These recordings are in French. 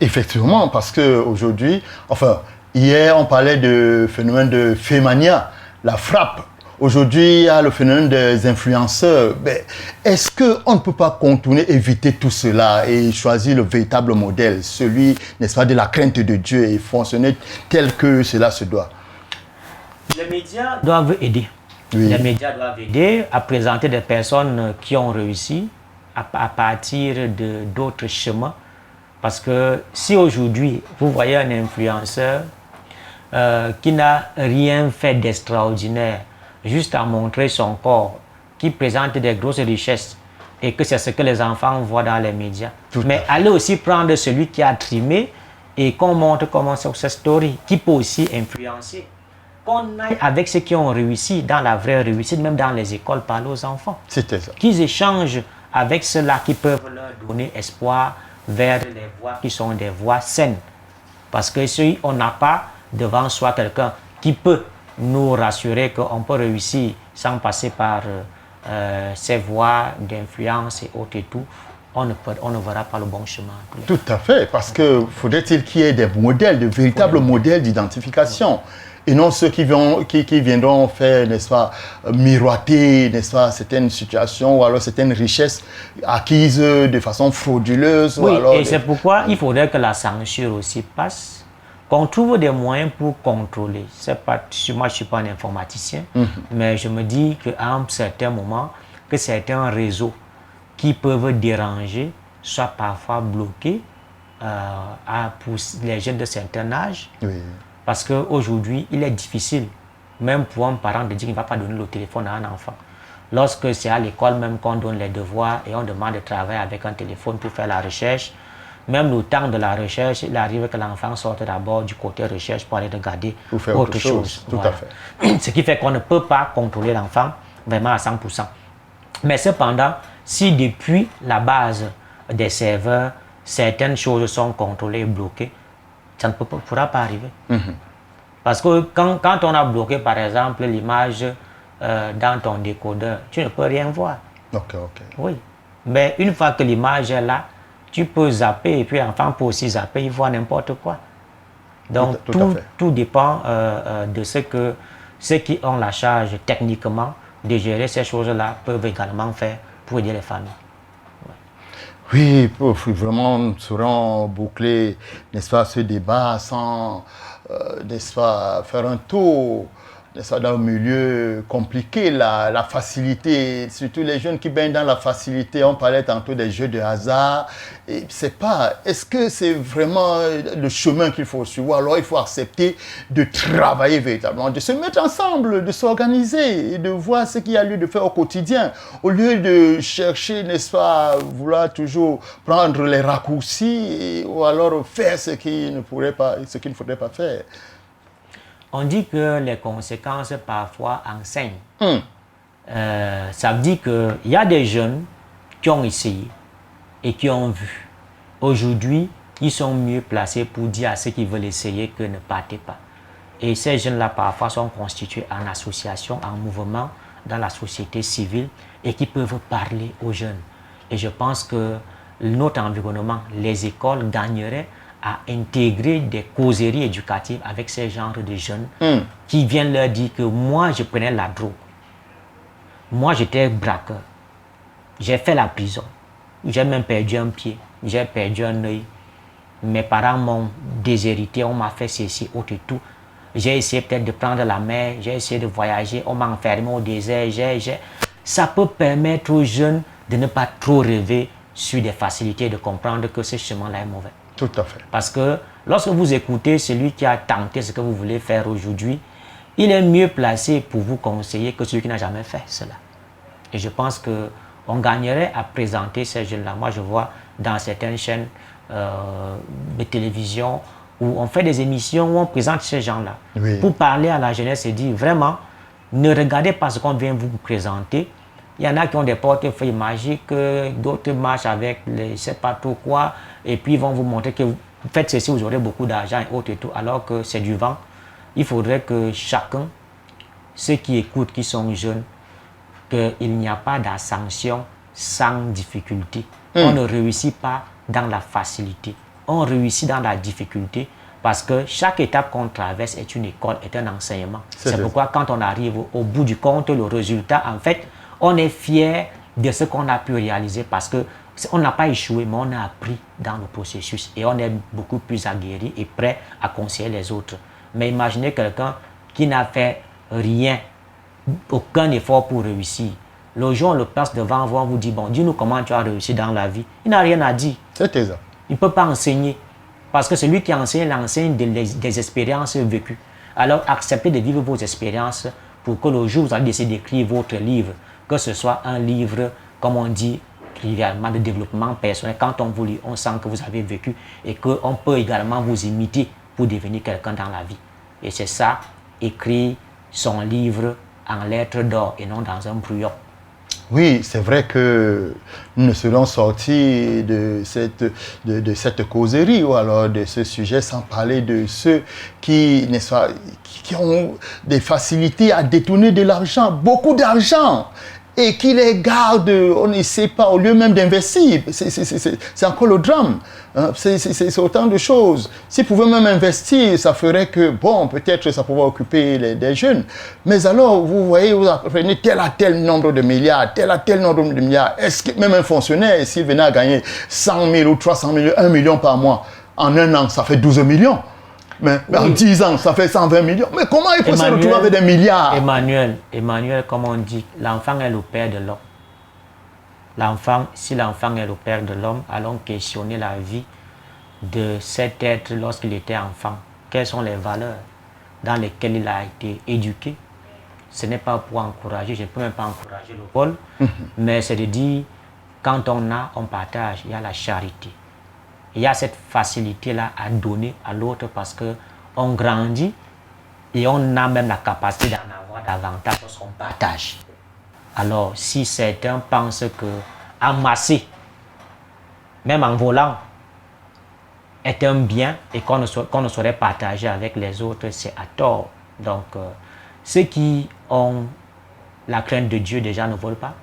Effectivement, parce qu'aujourd'hui, enfin, hier on parlait de phénomène de fémania, la frappe. Aujourd'hui, il y a le phénomène des influenceurs. Mais est-ce qu'on ne peut pas contourner, éviter tout cela et choisir le véritable modèle, celui, n'est-ce pas, de la crainte de Dieu et fonctionner tel que cela se doit? Les médias doivent aider. Oui. Les médias doivent aider à présenter des personnes qui ont réussi à partir d'autres chemins. Parce que si aujourd'hui, vous voyez un influenceur qui n'a rien fait d'extraordinaire, juste à montrer son corps, qui présente des grosses richesses, et que c'est ce que les enfants voient dans les médias. Mais allez aussi prendre celui qui a trimé et qu'on montre comment success story, qui peut aussi influencer. Qu'on aille avec ceux qui ont réussi, dans la vraie réussite, même dans les écoles, parler aux enfants. C'était ça. Qu'ils échangent avec ceux-là qui peuvent leur donner espoir vers les voies qui sont des voies saines. Parce que si on n'a pas devant soi quelqu'un qui peut nous rassurer qu'on peut réussir sans passer par ces voies d'influence et autres et tout, on ne verra pas le bon chemin. Tout à fait, parce que faudrait-il qu'il y ait des modèles, de véritables modèles d'identification. Et non ceux qui viendront faire, n'est-ce pas, miroiter, n'est-ce pas, certaines situations ou alors certaines richesses acquises de façon frauduleuse. Oui, ou alors et c'est pourquoi il faudrait que la censure aussi passe, qu'on trouve des moyens pour contrôler. Moi, je ne suis pas un informaticien, mais je me dis qu'à un certain moment, que certains réseaux qui peuvent déranger soient parfois bloqués pour les jeunes de certain âge. Oui. Parce qu'aujourd'hui, il est difficile, même pour un parent, de dire qu'il ne va pas donner le téléphone à un enfant. Lorsque c'est à l'école même qu'on donne les devoirs et on demande de travailler avec un téléphone pour faire la recherche, même le temps de la recherche, il arrive que l'enfant sorte d'abord du côté recherche pour aller regarder autre chose. Tout voilà. à fait. Ce qui fait qu'on ne peut pas contrôler l'enfant vraiment à 100%. Mais cependant, si depuis la base des serveurs, certaines choses sont contrôlées et bloquées, ça ne pourra pas arriver. Parce que quand on a bloqué, par exemple, l'image dans ton décodeur, tu ne peux rien voir. Ok. Oui. Mais une fois que l'image est là, tu peux zapper et puis l'enfant peut aussi zapper, il voit n'importe quoi. Donc tout dépend de ce que ceux qui ont la charge techniquement de gérer ces choses-là peuvent également faire pour aider les familles. Oui, vraiment, nous saurons boucler, n'est-ce pas, ce débat sans, n'est-ce pas, faire un tour, n'est-ce pas, dans le milieu compliqué, la facilité, surtout les jeunes qui baignent dans la facilité. On parlait tantôt des jeux de hasard. Et c'est pas, est-ce que c'est vraiment le chemin qu'il faut suivre? Alors il faut accepter de travailler véritablement, de se mettre ensemble, de s'organiser et de voir ce qu'il y a lieu de faire au quotidien. Au lieu de chercher, n'est-ce pas, vouloir toujours prendre les raccourcis ou alors faire ce qu'il ne faudrait pas faire. On dit que les conséquences parfois enseignent. Ça veut dire qu'il y a des jeunes qui ont essayé et qui ont vu. Aujourd'hui, ils sont mieux placés pour dire à ceux qui veulent essayer que ne partez pas. Et ces jeunes-là, parfois, sont constitués en association, en mouvement dans la société civile et qui peuvent parler aux jeunes. Et je pense que notre environnement, les écoles gagneraient à intégrer des causeries éducatives avec ces genres de jeunes qui viennent leur dire que moi, je prenais la drogue. Moi, j'étais braqueur. J'ai fait la prison. J'ai même perdu un pied. J'ai perdu un œil. Mes parents m'ont déshérité. On m'a fait ceci, autre et tout. J'ai essayé peut-être de prendre la mer. J'ai essayé de voyager. On m'a enfermé au désert. Ça peut permettre aux jeunes de ne pas trop rêver sur des facilités, de comprendre que ce chemin-là est mauvais. Tout à fait. Parce que lorsque vous écoutez celui qui a tenté ce que vous voulez faire aujourd'hui, il est mieux placé pour vous conseiller que celui qui n'a jamais fait cela. Et je pense qu'on gagnerait à présenter ces jeunes-là. Moi, je vois dans certaines chaînes de télévision où on fait des émissions où on présente ces gens-là. Oui. Pour parler à la jeunesse et dire vraiment, ne regardez pas ce qu'on vient vous présenter. Il y en a qui ont des portefeuilles magiques, d'autres marchent avec les, je ne sais pas trop quoi, et puis ils vont vous montrer que vous faites ceci, vous aurez beaucoup d'argent et autres et tout, alors que c'est du vent. Il faudrait que chacun, ceux qui écoutent, qui sont jeunes, qu'il n'y a pas d'ascension sans difficulté. On ne réussit pas dans la facilité. on réussit dans la difficulté parce que chaque étape qu'on traverse est une école, est un enseignement. C'est pourquoi quand on arrive au bout du compte, le résultat, en fait, on est fier de ce qu'on a pu réaliser parce que on n'a pas échoué, mais on a appris dans le processus et on est beaucoup plus aguerri et prêt à conseiller les autres. Mais imaginez quelqu'un qui n'a fait rien, aucun effort pour réussir. Le jour où on le passe devant vous, on vous dit, bon, dis-nous comment tu as réussi dans la vie. Il n'a rien à dire. C'est ça. Il ne peut pas enseigner. Parce que celui qui enseigne, il enseigne des expériences vécues. Alors, acceptez de vivre vos expériences pour que le jour où vous allez décider d'écrire votre livre, que ce soit un livre, comme on dit, trivialement, de développement personnel. Quand on vous lit, on sent que vous avez vécu et qu'on peut également vous imiter pour devenir quelqu'un dans la vie. Et c'est ça, écrire son livre en lettres d'or et non dans un brouillon. Oui, c'est vrai que nous ne serons sortis de cette causerie ou alors de ce sujet sans parler de ceux qui ont des facilités à détourner de l'argent, beaucoup d'argent, et qui les gardent, on ne sait pas, au lieu même d'investir. C'est encore le drame. Hein? C'est autant de choses. S'ils pouvaient même investir, ça ferait que, bon, peut-être ça pourrait occuper des jeunes. Mais alors, vous voyez, vous prenez tel à tel nombre de milliards, tel à tel nombre de milliards. Est-ce que même un fonctionnaire, s'il venait à gagner 100 000 ou 300 000, 1 million par mois, en un an, ça fait 12 millions. Mais en 10 ans, ça fait 120 millions. Mais comment il peut se retrouver avec des milliards? Emmanuel, comme on dit, l'enfant est le père de l'homme. Si l'enfant est le père de l'homme, allons questionner la vie de cet être lorsqu'il était enfant. Quelles sont les valeurs dans lesquelles il a été éduqué? Ce n'est pas pour encourager, je ne peux même pas encourager le vol, mais c'est de dire, quand on a, on partage, il y a la charité. Il y a cette facilité-là à donner à l'autre parce qu'on grandit et on a même la capacité d'en avoir davantage lorsqu'on partage. Alors, si certains pensent que amasser, même en volant, est un bien et qu'on ne saurait partager avec les autres, c'est à tort. Donc, ceux qui ont la crainte de Dieu déjà ne volent pas.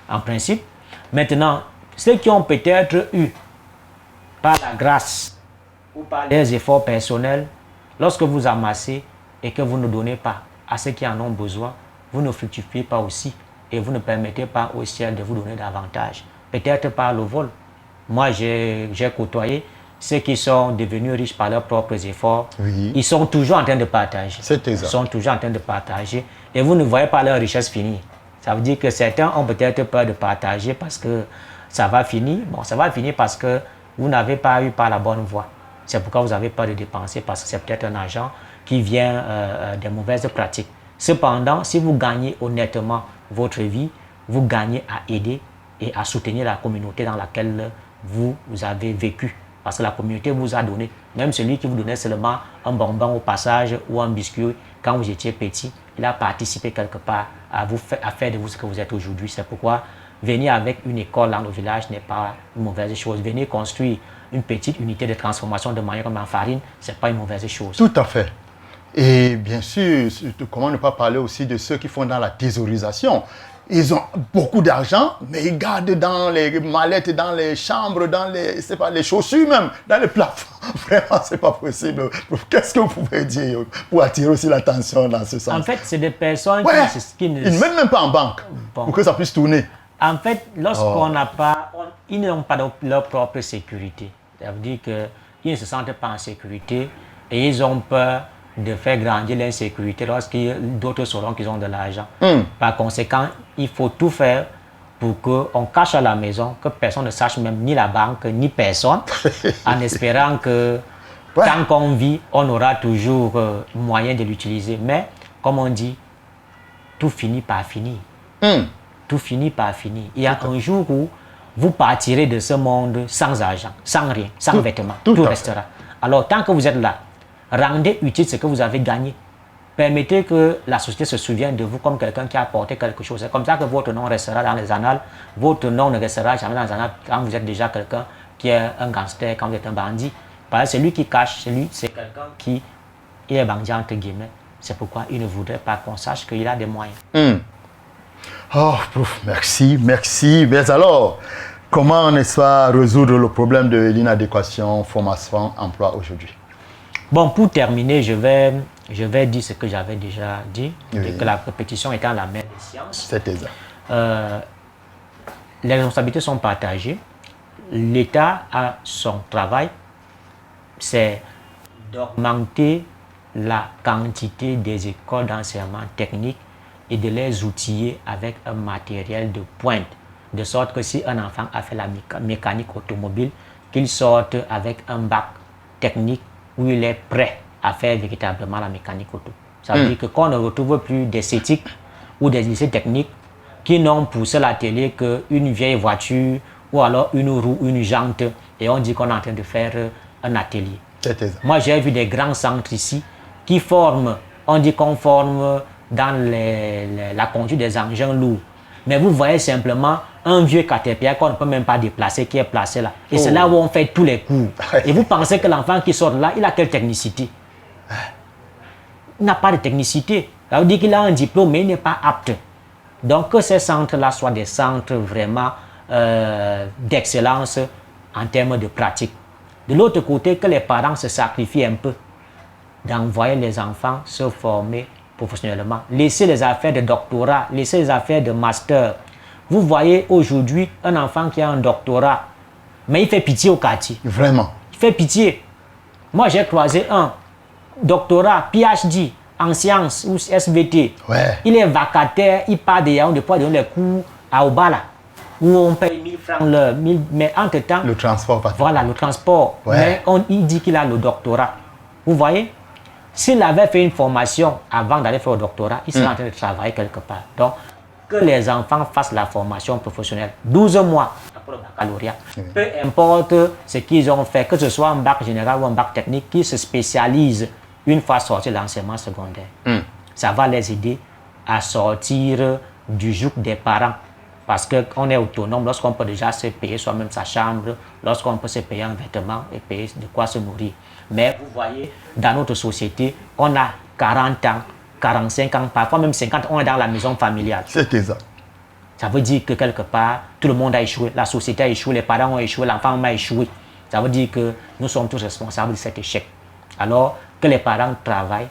En principe. Maintenant, ceux qui ont peut-être eu, par la grâce ou par les efforts personnels, lorsque vous amassez et que vous ne donnez pas à ceux qui en ont besoin, vous ne fructifiez pas aussi et vous ne permettez pas au ciel de vous donner davantage. Peut-être par le vol. Moi, j'ai côtoyé ceux qui sont devenus riches par leurs propres efforts. Oui. Ils sont toujours en train de partager. C'est exact. Ils sont toujours en train de partager et vous ne voyez pas leur richesse finir. Ça veut dire que certains ont peut-être peur de partager parce que ça va finir. Bon, ça va finir parce que vous n'avez pas eu par la bonne voie. C'est pourquoi vous avez peur de dépenser parce que c'est peut-être un argent qui vient des mauvaises pratiques. Cependant, si vous gagnez honnêtement votre vie, vous gagnez à aider et à soutenir la communauté dans laquelle vous avez vécu. Parce que la communauté vous a donné. Même celui qui vous donnait seulement un bonbon au passage ou un biscuit quand vous étiez petit, il a participé quelque part à faire de vous ce que vous êtes aujourd'hui. C'est pourquoi venir avec une école dans le village n'est pas une mauvaise chose. Venir construire une petite unité de transformation de manière comme en farine, ce n'est pas une mauvaise chose. Tout à fait. Et bien sûr, comment ne pas parler aussi de ceux qui font dans la thésaurisation. Ils ont beaucoup d'argent, mais ils gardent dans les mallettes, dans les chambres, dans les chaussures même, dans les plafonds. Vraiment, c'est pas possible. Qu'est-ce que vous pouvez dire pour attirer aussi l'attention dans ce sens? En fait, c'est des personnes qui ne... Ils ne mettent même pas en banque pour que ça puisse tourner. En fait, lorsqu'on n'a pas... Ils n'ont pas leur propre sécurité. Ça veut dire qu'ils ne se sentent pas en sécurité et ils ont peur de faire grandir l'insécurité lorsque d'autres sauront qu'ils ont de l'argent. Par conséquent, il faut tout faire pour qu'on cache à la maison, que personne ne sache, même ni la banque, ni personne, en espérant que tant qu'on vit, on aura toujours moyen de l'utiliser. Mais, comme on dit, tout finit par finir. Tout finit par finir. Il y a un jour où vous partirez de ce monde sans argent, sans rien, sans vêtements. Tout restera. Alors, tant que vous êtes là, rendez utile ce que vous avez gagné. Permettez que la société se souvienne de vous comme quelqu'un qui a apporté quelque chose. C'est comme ça que votre nom restera dans les annales. Votre nom ne restera jamais dans les annales quand vous êtes déjà quelqu'un qui est un gangster, quand vous êtes un bandit. Parce que celui qui cache, c'est quelqu'un qui est bandit entre guillemets. C'est pourquoi il ne voudrait pas qu'on sache qu'il a des moyens. Oh, merci. Mais alors, comment, n'est-ce pas, résoudre le problème de l'inadéquation formation-emploi aujourd'hui? Bon, pour terminer, je vais dire ce que j'avais déjà dit, Oui. que la répétition étant la mère des sciences. C'est exact. Les responsabilités sont partagées. L'État a son travail, c'est d'augmenter la quantité des écoles d'enseignement technique et de les outiller avec un matériel de pointe, de sorte que si un enfant a fait la mécanique automobile, qu'il sorte avec un bac technique où il est prêt à faire véritablement la mécanique auto. Ça veut dire que qu'on ne retrouve plus d'esthétique ou des lycées techniques qui n'ont pour seul atelier qu'une vieille voiture ou alors une roue, une jante, et on dit qu'on est en train de faire un atelier. Moi, j'ai vu des grands centres ici qui forment, on dit qu'on forme dans la conduite des engins lourds. Mais vous voyez simplement un vieux Caterpillar qu'on ne peut même pas déplacer, qui est placé là. Et c'est là où on fait tous les cours. Et vous pensez que l'enfant qui sort de là, il a quelle technicité? Il n'a pas de technicité. Ça veut dire qu'il a un diplôme, mais il n'est pas apte. Donc que ces centres-là soient des centres vraiment d'excellence en termes de pratique. De l'autre côté, que les parents se sacrifient un peu d'envoyer les enfants se former professionnellement. Laissez les affaires de doctorat, laissez les affaires de master. Vous voyez aujourd'hui un enfant qui a un doctorat, mais il fait pitié au quartier. Vraiment. Il fait pitié. Moi, j'ai croisé un doctorat, PhD en sciences ou SVT. Ouais. Il est vacataire, il part de Yaoundé pour donner les cours à Obala, où on paye 1000 francs l'heure. Mais entre-temps... Le transport. Voilà, le transport. Ouais. Mais il dit qu'il a le doctorat. Vous voyez? S'il avait fait une formation avant d'aller faire le doctorat, il serait en train de travailler quelque part. Donc, que les enfants fassent la formation professionnelle. 12 mois après le baccalauréat. Peu importe ce qu'ils ont fait, que ce soit un bac général ou un bac technique, qu'ils se spécialisent une fois sortis de l'enseignement secondaire. Ça va les aider à sortir du joug des parents. Parce qu'on est autonome lorsqu'on peut déjà se payer soi-même sa chambre, lorsqu'on peut se payer un vêtement et payer de quoi se nourrir. Mais vous voyez, dans notre société, on a 40 ans, 45 ans, parfois même 50 ans, on est dans la maison familiale. C'est exact. Ça veut dire que quelque part, tout le monde a échoué, la société a échoué, les parents ont échoué, l'enfant a échoué. Ça veut dire que nous sommes tous responsables de cet échec. Alors que les parents travaillent,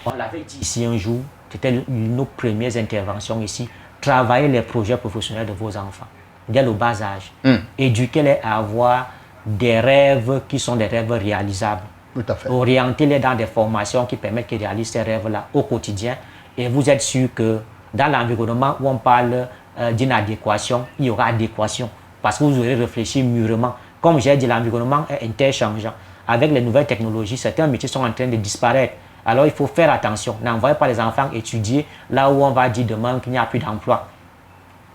on l'avait dit ici un jour, c'était nos premières interventions ici, travaillez les projets professionnels de vos enfants dès le bas âge. Éduquez-les à avoir des rêves qui sont des rêves réalisables. Tout à fait. Orientez-les dans des formations qui permettent qu'ils réalisent ces rêves-là au quotidien. Et vous êtes sûr que dans l'environnement où on parle d'inadéquation, il y aura adéquation. Parce que vous aurez réfléchi mûrement. Comme j'ai dit, l'environnement est interchangeant. Avec les nouvelles technologies, certains métiers sont en train de disparaître. Alors il faut faire attention. N'envoyez pas les enfants étudier là où on va dire demain qu'il n'y a plus d'emploi.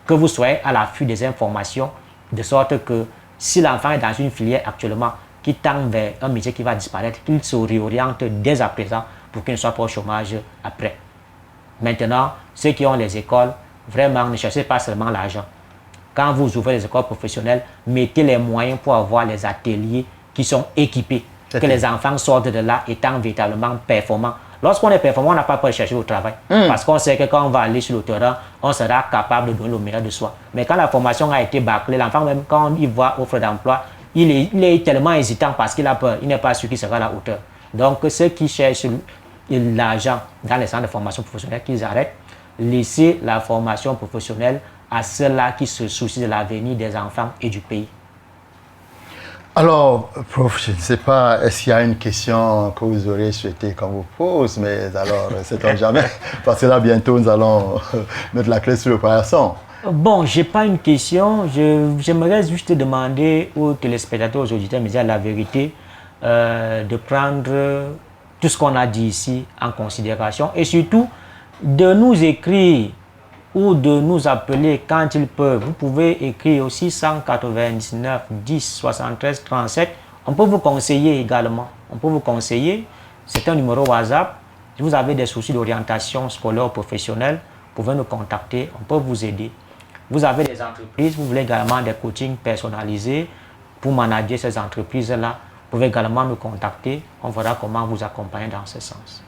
Que vous soyez à l'affût des informations, de sorte que si l'enfant est dans une filière actuellement qui tend vers un métier qui va disparaître, qu'il se réoriente dès à présent pour qu'il ne soit pas au chômage après. Maintenant, ceux qui ont les écoles, vraiment ne cherchez pas seulement l'argent. Quand vous ouvrez les écoles professionnelles, mettez les moyens pour avoir les ateliers qui sont équipés. Que les enfants sortent de là étant véritablement performants. Lorsqu'on est performant, on n'a pas peur de chercher au travail. Parce qu'on sait que quand on va aller sur le terrain, on sera capable de donner le meilleur de soi. Mais quand la formation a été bâclée, l'enfant, même quand il voit offre d'emploi, il est tellement hésitant parce qu'il a peur. Il n'est pas sûr qu'il sera à la hauteur. Donc, ceux qui cherchent l'argent dans les centres de formation professionnelle, qu'ils arrêtent. Laissez la formation professionnelle à ceux-là qui se soucient de l'avenir des enfants et du pays. Alors, prof, je ne sais pas, est-ce qu'il y a une question que vous auriez souhaité qu'on vous pose, mais alors, sait-on jamais, parce que là, bientôt, nous allons mettre la clé sur le paillasson. Bon, je n'ai pas une question. J'aimerais juste demander aux téléspectateurs, aux auditeurs, mais à la vérité, de prendre tout ce qu'on a dit ici en considération et surtout de nous écrire ou de nous appeler quand ils peuvent. Vous pouvez écrire au 699 10 73 37. On peut vous conseiller également. On peut vous conseiller. C'est un numéro WhatsApp. Si vous avez des soucis d'orientation scolaire ou professionnelle, vous pouvez nous contacter. On peut vous aider. Vous avez des entreprises, vous voulez également des coachings personnalisés pour manager ces entreprises-là. Vous pouvez également nous contacter. On verra comment vous accompagner dans ce sens.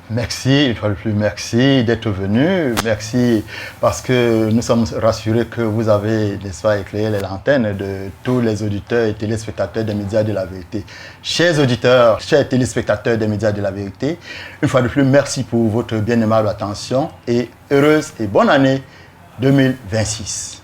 Merci, une fois de plus, merci d'être venu. Merci parce que nous sommes rassurés que vous avez, n'est-ce pas, éclairé les lanternes de tous les auditeurs et téléspectateurs des médias de la vérité. Chers auditeurs, chers téléspectateurs des médias de la vérité, une fois de plus, merci pour votre bien aimable attention et heureuse et bonne année 2026.